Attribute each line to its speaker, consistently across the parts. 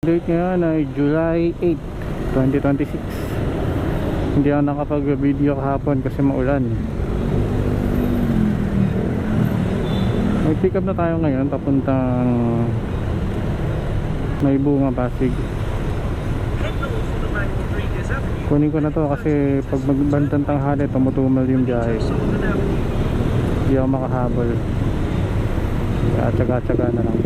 Speaker 1: Date ngayon ay July 8, 2026. Hindi ako nakapag-video kahapon kasi maulan. May pick up na tayo ngayon papuntang May Bunga, Pasig. Kunin ko na to kasi pag magbandang tanghali tumutumal yung biyahe. Hindi ako makahabol. Kaya tsaga-tsaga na lang.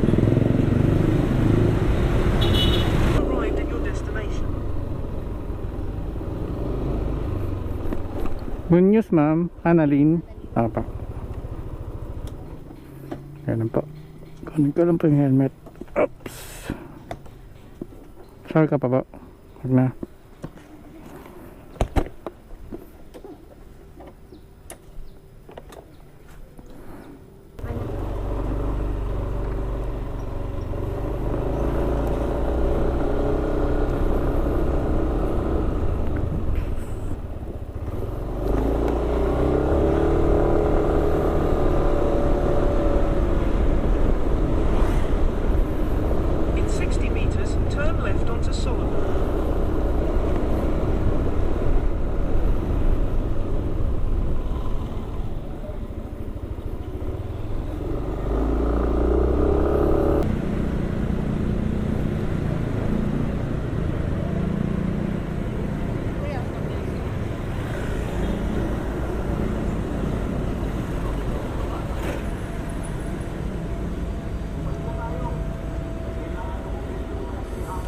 Speaker 1: Good news, ma'am. Annalyn. Apa. Ganun po. Kunin ko lang po yung helmet. Oops. Sorry ka pa po. Huwag na.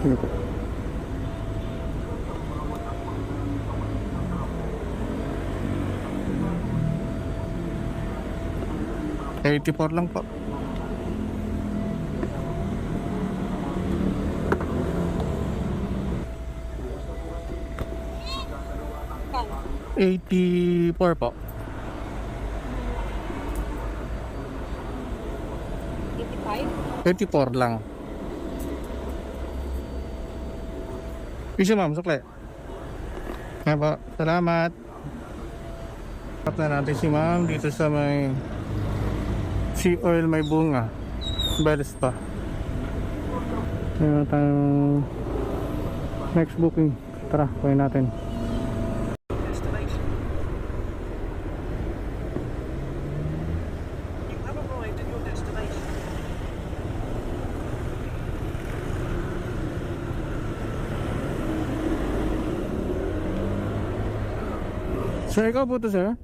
Speaker 1: Sige po. $84 lang po. $84 po. 84 lang. Isa ma'am, sukle. Kaya po, salamat. Tap na natin si ma'am dito sa may Sea Oil May Bunga, Beles pa. Mayroon tayong next booking. Tara, kunin natin. Sir, ikaw po to, sir?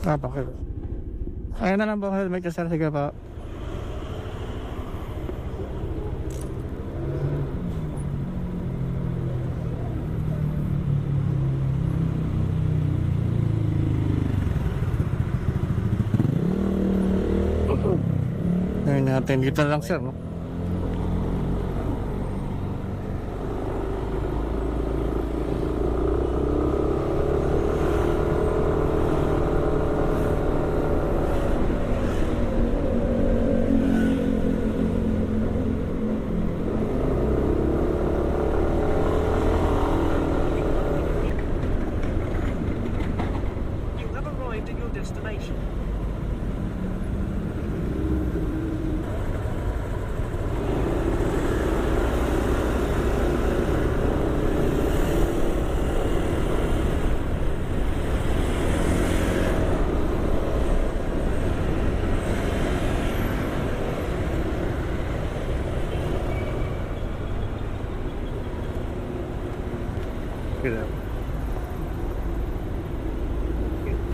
Speaker 1: Bakit? Ayan na lang po, helmet ka, sir. Sige pa. Ayan natin. Dito lang, sir, no?
Speaker 2: Destination.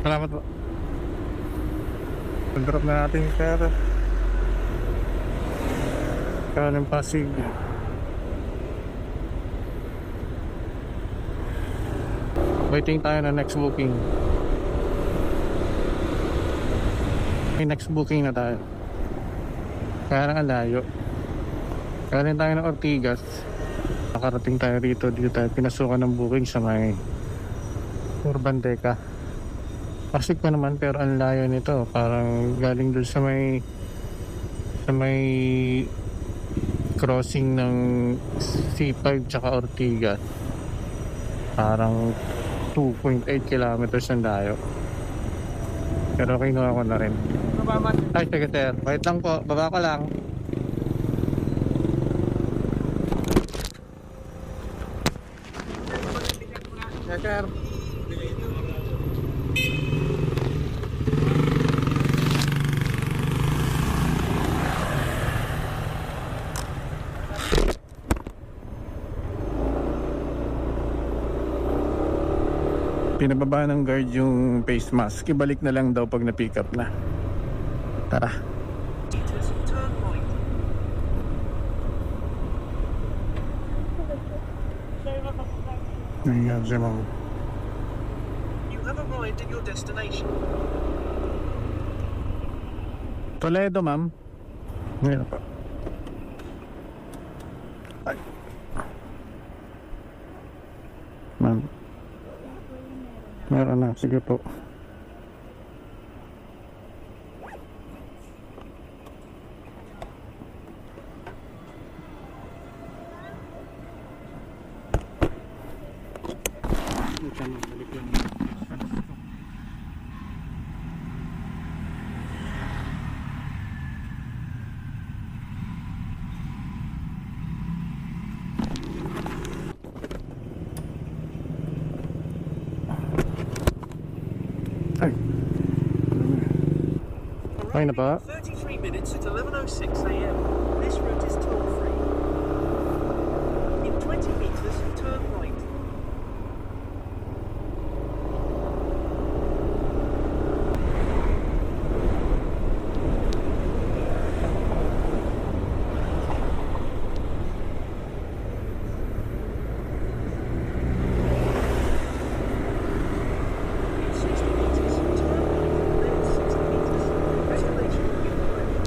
Speaker 1: Salamat po. Pag-drop na natin yung pera. Kaya ng Pasig. Waiting tayo na next booking. May next booking na tayo. Kaya nang alayo. Kaya rin tayo ng Ortigas. Nakarating tayo rito. Dito tayo pinasukan ng booking sa may Urban Deca. Pasig pa naman pero ang layo nito. Parang galing dun sa may crossing ng C5 tsaka Ortigas. Parang 2.8 kilometers ang layo. Pero kinuha ko na rin. Ay, sige sir. Wait lang po. Baba ko lang. Yes, sir. Pinababa ng guard yung face mask. Ibalik na lang daw pag na-pick up na. Tara.
Speaker 2: Turn right.
Speaker 1: Ayan si ma'am.
Speaker 2: You have arrived at your destination.
Speaker 1: Toledo, ma'am. Ngayon pa. Ay. Ma'am. Meron na. Sige po. Ay. Okay na pa?
Speaker 2: 33 minutes at 11:06 a.m. This route is toll-free. In 20 meters, turn right. In 60 meters, turn right, then 60 meters. Destination will be on the left.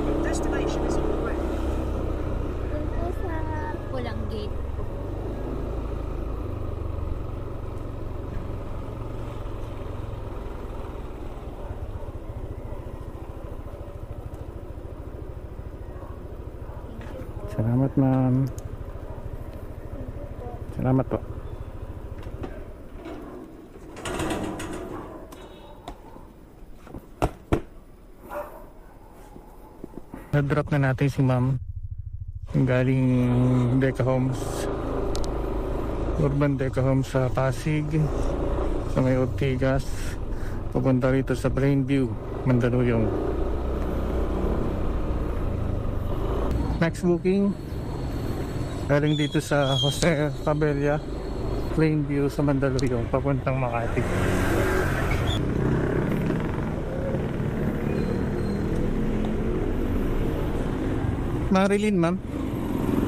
Speaker 2: Your destination is on the left.
Speaker 3: Doon po sa pulang gate.
Speaker 1: Salamat, ma'am. Salamat po. Na-drop na natin si ma'am. Galing Deca Homes. Urban Deca Homes sa Pasig. Sa may Ortigas. Pupunta rito sa Plainview, Mandaluyong. Next booking. Galing dito sa Jose Cabella, Plainview sa Mandaluyong. Papuntang Makati. Marilyn, ma'am.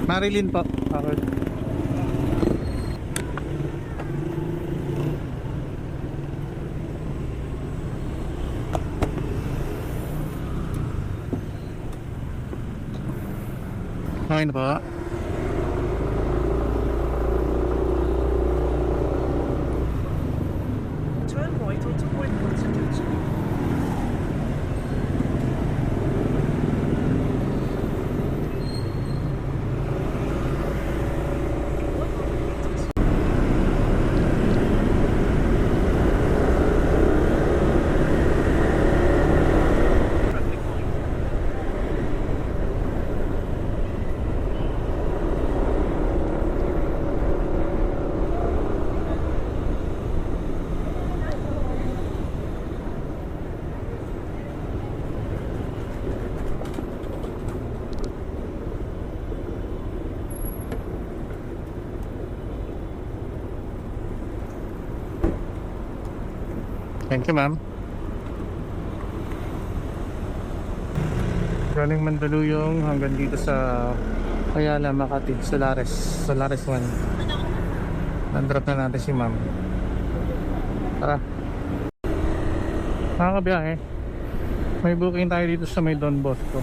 Speaker 1: Marilyn po. Okay. Okay na po.
Speaker 2: Turn right onto Whitman Street. Traffic light.
Speaker 1: Thank you, ma'am. Galing Mandaluyong hanggang dito sa Ayala, Makati, Solares 1. Na-drop na natin si ma'am. Tara. Nakakabiyahe. May booking tayo dito sa may Don Bosco.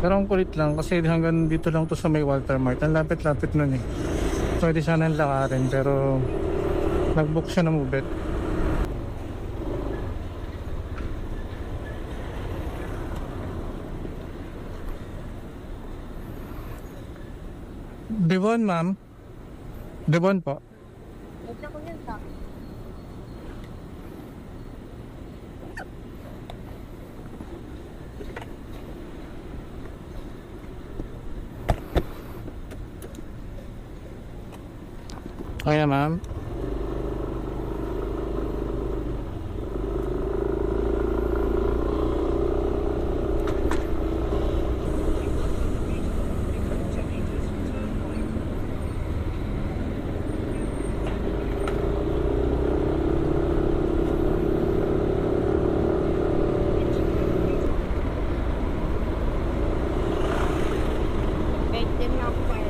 Speaker 1: Pero ang kulit lang kasi hanggang dito lang to sa may Walter Mart. Ang lapit-lapit nun eh. Pwede sana lakarin pero nag-book siya ng Ubet. Devon, ma'am. Devon po.
Speaker 3: Wait lang ko yun,
Speaker 1: Kaya ma'am?
Speaker 3: Pwede na ako kaya.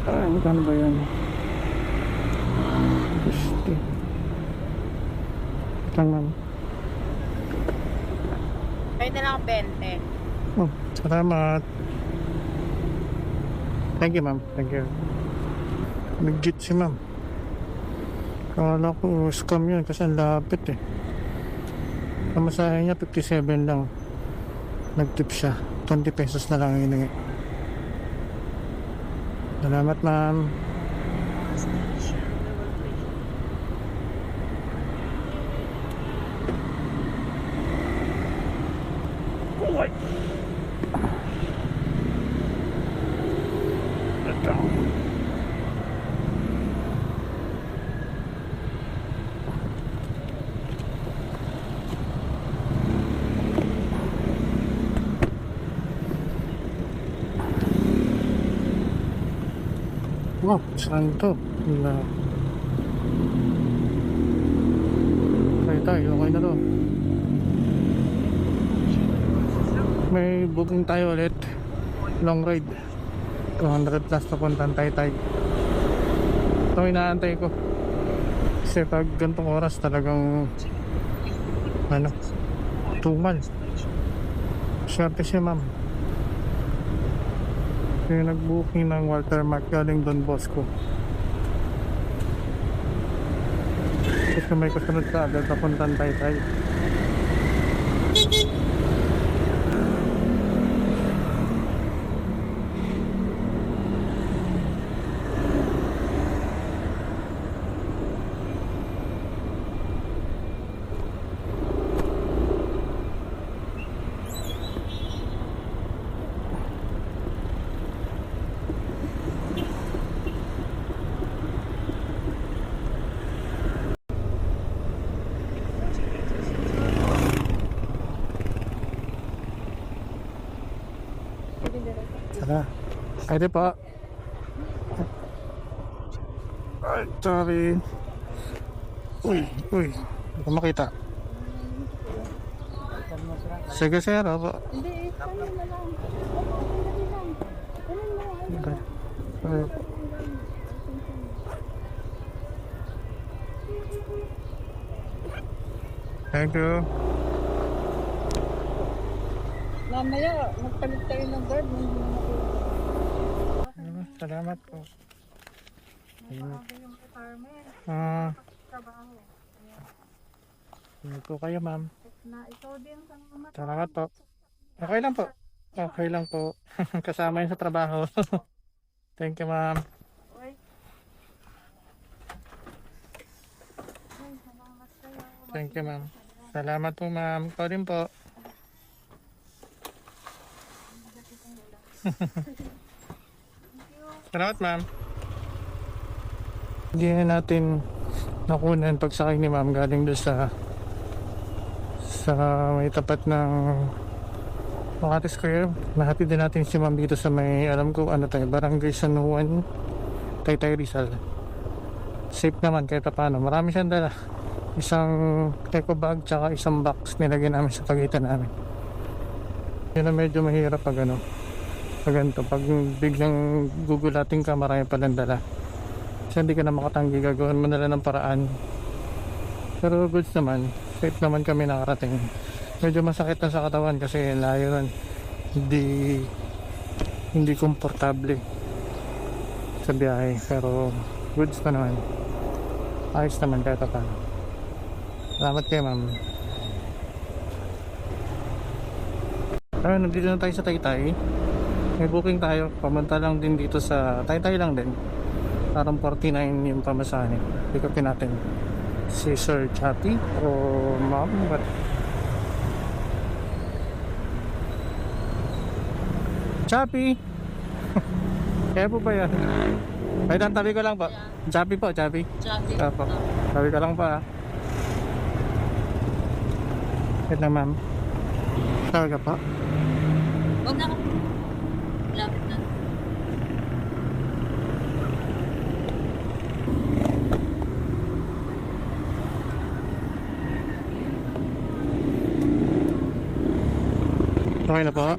Speaker 1: Ay, magkano ba yan? 50. Lang ma'am.
Speaker 3: Pwede na ako 20.
Speaker 1: Oh, salamat. Thank you ma'am. Thank you. Nag-jeet si ma'am. Kala ko scam yun kasi ang lapit eh. Pamasahe niya 57 lang. Nag-tip siya. 20 pesos na lang ang hiningi. Salamat ma'am. Ito. Wow, saan to? Okay tayo, okay na to. May booking tayo ulit. Long ride. 200 plus papuntang Taytay. Ito inaantay ko. Kasi pag gantong oras talagang tumal. Swerte siya ma'am. Yung nag-booking ng Walter Mark galing Don Bosco. Kasi may kasunod ka agad papuntang Taytay. Tara. Pwede po. Ay, sorry. Uy. Hindi ko makita. Sige, sir. Opo.
Speaker 3: Hindi, kaya na lang. Dali lang. Ganun mo.
Speaker 1: Okay. Sorry. Thank you.
Speaker 3: Mamaya, magpalit tayo ng guard.
Speaker 1: Salamat po.
Speaker 3: Maaga yung retirement.
Speaker 1: Trabaho. Hindi po kayo, ma'am.
Speaker 3: Na ikaw din sa mga
Speaker 1: Salamat po. Okay lang po. Okay lang po. Kasama yun sa trabaho. Thank you, ma'am.
Speaker 3: Ay, salamat sa'yo.
Speaker 1: Thank you, ma'am. Salamat po, ma'am. Ikaw din po. Salamat, ma'am. Hindi na natin nakunan pagsakay ni ma'am galing doon sa may tapat ng Makati Square. Nahatid din natin si ma'am dito sa may, alam ko ano tayo, Barangay San Juan, Taytay Rizal. Safe naman kahit paano. Marami siyang dala. Isang eco bag tsaka isang box nilagyan namin sa pagitan namin. Yun na medyo mahirap pag ganito, pag biglang gugulating ka, marami palang dala. Kasi hindi ka na makatanggi, gagawin mo na lang ng paraan. Pero goods naman, safe naman kami nakarating. Medyo masakit na sa katawan kasi layo nun. Hindi komportable sa biyahe, pero goods pa naman. Ayos naman kahit pa. Salamat kayo, ma'am. Ayun, nandito na tayo sa Taytay. May booking tayo. Pamunta lang din dito sa Taytay lang din. Parang 49 yung pamasahe. Pick upin natin si Sir Chappy o Ma'am. Chappy! Kaya po ba yan? Ay, tabi ko lang po. Chappy po, Chappy.
Speaker 3: Chappy.
Speaker 1: Apo. Tabi ko lang pa. Wait na, ma'am. Tawag ka po.
Speaker 3: Huwag na. Lapit na.
Speaker 1: Okay na po.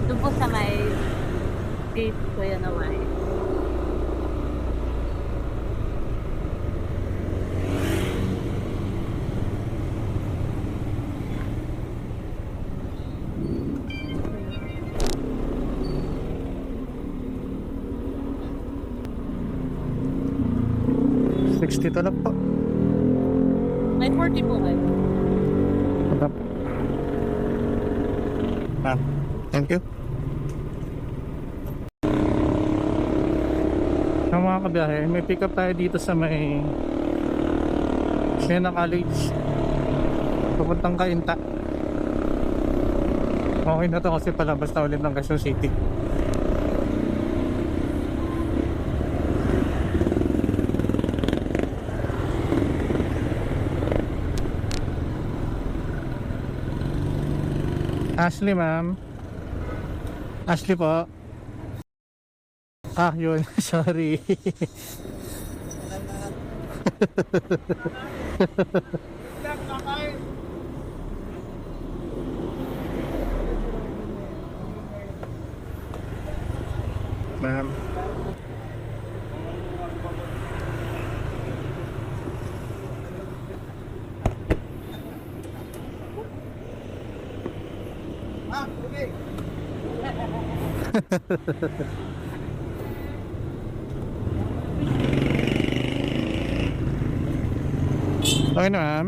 Speaker 3: Doon po sa may gate ko yan na may.
Speaker 1: $60 lang po.
Speaker 3: May 40 po kayo.
Speaker 1: Ito. Ma'am, thank you. Ang mga kabiyahe, may pick up tayo dito sa may Siena College. Papuntang Cainta. Okay na to kasi palabas na ulit ng Quezon City. Ashley, ma'am. Ashley po. Ah, yun. Sorry. Ma'am. Okay na, ma'am.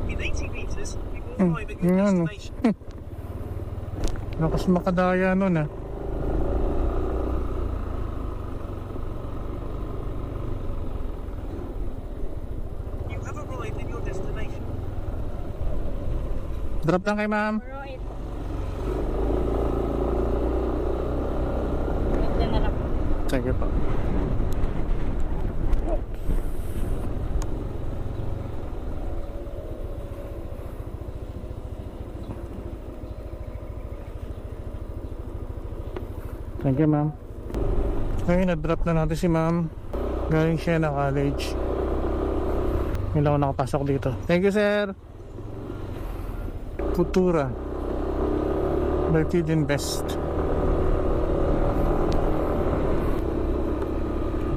Speaker 2: In 80 meters, you will arrive at your
Speaker 1: Yun, ano.
Speaker 2: destination.
Speaker 1: Lakas makadaya nun ah.
Speaker 2: You have arrived at your destination.
Speaker 1: Drop lang kay ma'am.
Speaker 3: Alright. Ganda na lang.
Speaker 1: Sige po. Thank you, ma'am. Ngayon, na-drop na natin si ma'am. Galing siya na college. Hindi lang ako nakapasok dito. Thank you, sir. Futura by Feed Invest.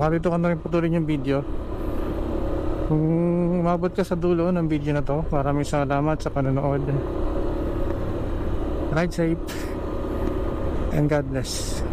Speaker 1: Baka dito ka na rin putulin yung video. Kung umabot ka sa dulo ng video na to, maraming salamat sa panonood. Ride safe and God bless.